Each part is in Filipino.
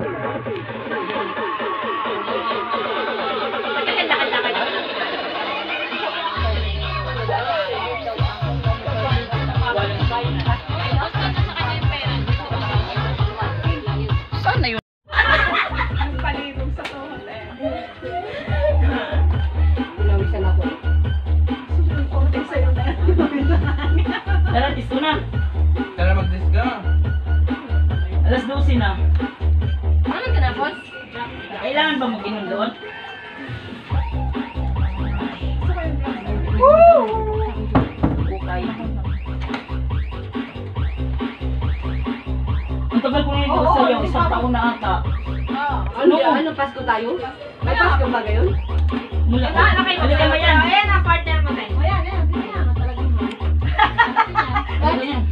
Saan na yun? Palibog sa tuhod eh. Pinawisan ako. Konti sa'yo na. Tara, disko na. Tara mag-disga. Alas 12 na. Ano ka na, boss? Kailangan ba mag-inom doon? Okay. Ang tagal ko na ito sa'yo, isang taon na ata. Ano, Pasko tayo? May Pasko ba ngayon? Mula ko. Halika mo yan. Ayan ang partner mo tayo. Ayan, ayan. Sige na. Halika yan.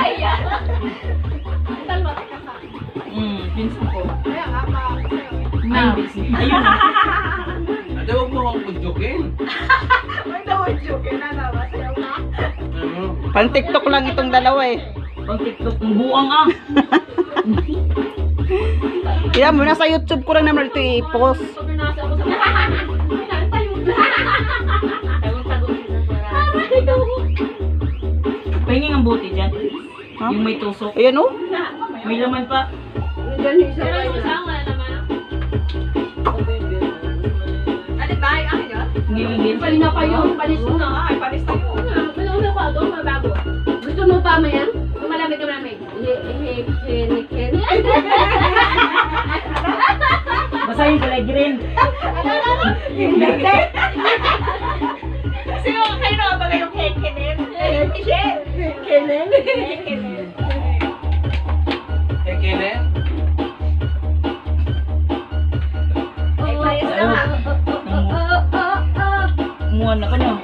Ayan. Pinsan ko. Ayan, May business. Ayun. Ate, huwag mo akong kudyokin. May dawad-joke na naman. Sayaw na. Ano? Pang TikTok lang itong dalawa eh. Pag TikTok, ang buang ah. Kaya mo, nasa YouTube ko lang naman ito i-post. Pahingin ang buti dyan. Huh? Yung may tusok. Ayan oh. May laman pa. Diyan yung isa tayo. Ano ba? Ano yun? Ngilingin. Paling na pa yun. Palis mo na. Ay, palis tayo. Malawala ko ako, mabago. Gusto mo pa mayan? Malamig ka malamig. Basahin ka like green. Sino kayo na ba yung kenen? Michelle? Kenen? Kenen. Eh, Kene? Ay, palis na nga. Umuha na ka na.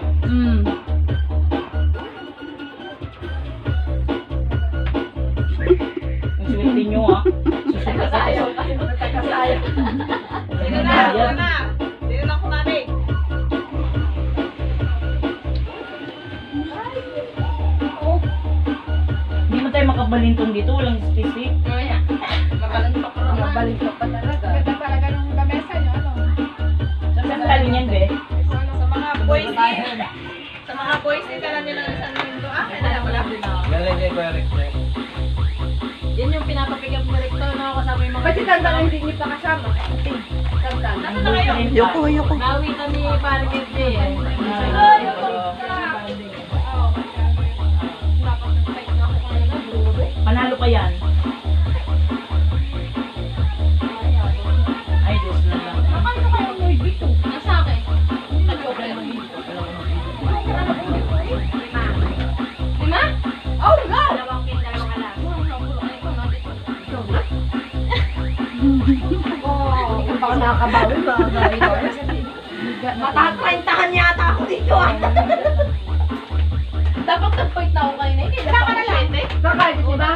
Ang swerte nyo ah. Susunod ka tayo. Nagkakasayo. Sino na? Sino na? Sino na kumami? Hindi mo tayo makabalintong dito. Walang specific. Mabalik ka pa talaga. Ganda talaga nung lamesa nyo, ano? Saan talo niyan, be? Sa mga boys din. Sa mga boys din ka lang nilang isang mundo. Ah, kaya wala. Galing kay Kuya Rick. Yan yung pinapapigyan mo recto na kasama yung mga... Pati tanda na hindi niyo pa kasama. Tanda. Ano na kayo? Ayoko, ayoko. Nawi kami parang J. Panalo pa yan. Ay, Diyos na lang. Ano kayo Lloyd dito? Nasa akin. Lima? Oh, no! Dalawang ka lang. Hindi ka pa ako nakakabawi ba? Matatraintahan yata ako dito ah. Dapat nag-point na ako kayo na. Hindi Saka na lang. Bakit? Diba?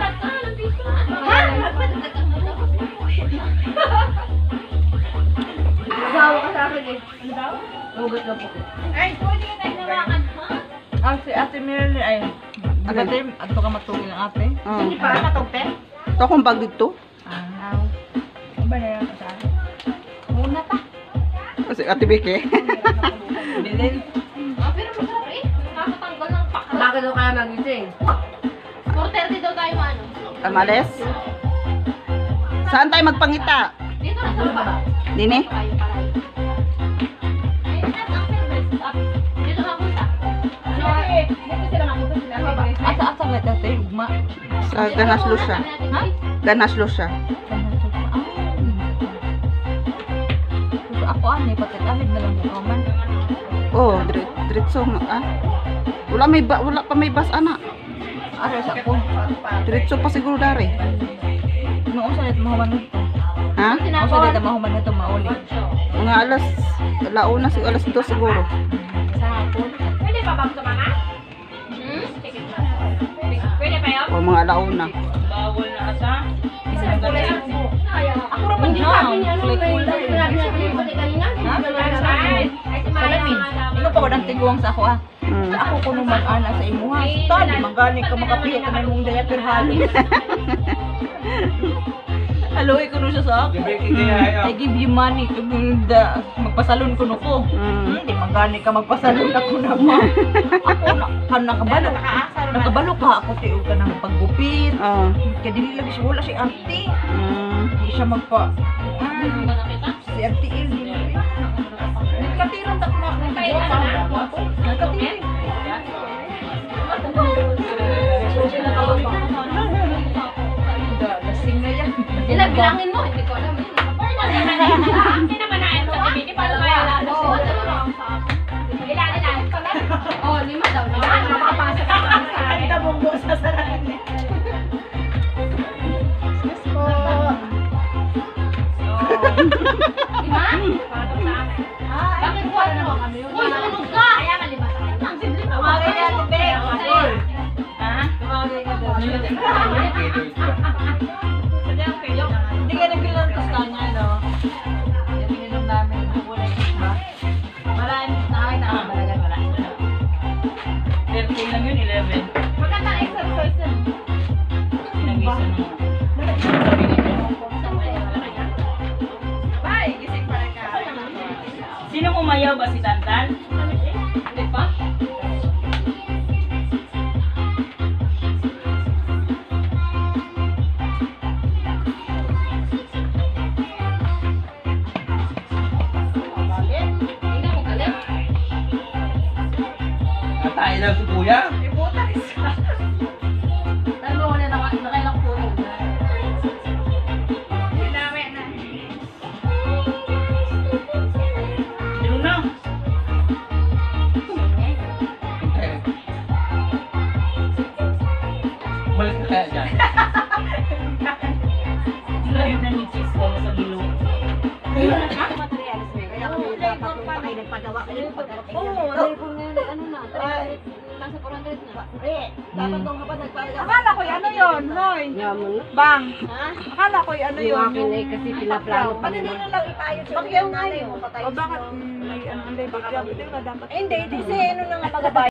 Nagawa ka sa akin eh. Ano daw? Hugot na po. Ay, pwede yun ay nawakan, ha? Si Ate Merly ay ate, ato ka matugil ng ate. Oh. Hindi pa natugte? Ito akong bag dito. Ah. Ba na yan sa akin? Muna pa. Kasi Ate Beke. Bilin. Ah, pero masarap eh. Nakakatanggal ng paka. Bakit daw kaya magising? 4:30 daw tayo ano. Amales. Saan tayo magpangita? Dito na sa baba. Dini? Tayo pala. Ay, at ang service up. Dito ka punta. Dito sila mapunta sila baba. Asa nga ate, ugma. Sa Ganaslo siya. Ha? Ganaslo siya. Ako ani patit alig na lang ko man. Oh, diretso nga ah. Wala pa may bus ana. Ara sa ko. Diretso pa siguro dari. Noong sa net mahuman nito. Ha? Noong sa net mahuman nito mauli. Mga alauna siguro, alas 2 siguro. Sa hapon. Pwede pa bang tumama? Pwede pa yun? O mga alauna. Bawal na asa. Isang kulay ang buhok. Ako ra man Sabi niya, ano, Like may cool. sinabi niya, "Pati kanina." Ay, si Maya. Salamin. Ino pa wadang tiguang sa ako ah. Mm. Sa ako kuno mag-ana sa imuha. Tali, mangani ka makapihi ka may mong daya per halo. Naluwi ko na siya sa ako. Gabi kaya I give you money to magpasalon ko na ko. Hindi magani ka magpasalon ako na mo. Ako nakabalo. Nakabalo ka ako tiyo ka ng paggupit. Oh. Kaya dili lang siya wala si auntie. Mm. Hindi siya magpa... Ano ba nakita? Si auntie Il. Nagkatiran ako na ako ng gawin. Nagkatiran. Lasing na yan. Ilang bilangin mo, hindi ko alam. Hindi naman na ito. Hindi pa naman yan. Bilangin na ito lang. Oh, 5 daw. Makapasok ka sa akin. Ang tabong sa sarili. Lima? Bakit 4? Uy, sunog ka! Kaya ka 5 sa akin. Tumagay niya, Tibe. Ha? Tumagay ka doon. Hindi ka nagbilang ng Toscana, no? Yung ininom namin, kulay ba? Maraming nakakita ka talaga. 13 lang yun, 11. Magandang exercise yun. Pinag-isa ng... Bye, gising pa rin ka. Sino umayaw ba si Tantan? Hindi pa? Hindi mo galit. Natay na si kuya. Dalawa ko na nakailang puno. Sino na? Balik ka kaya dyan. Sino yun na ni Cheese ko sa gilo? Dapat nung kapag nagpapagawa. Akala ko ano yun, hoy. Bang. Akala ko ano yun. Yung akin kasi pinaplano pa nila. Pati nila lang ipayos yung nanay mo. O bakit may ano, dapat. Hindi, kasi ano na nga magabay.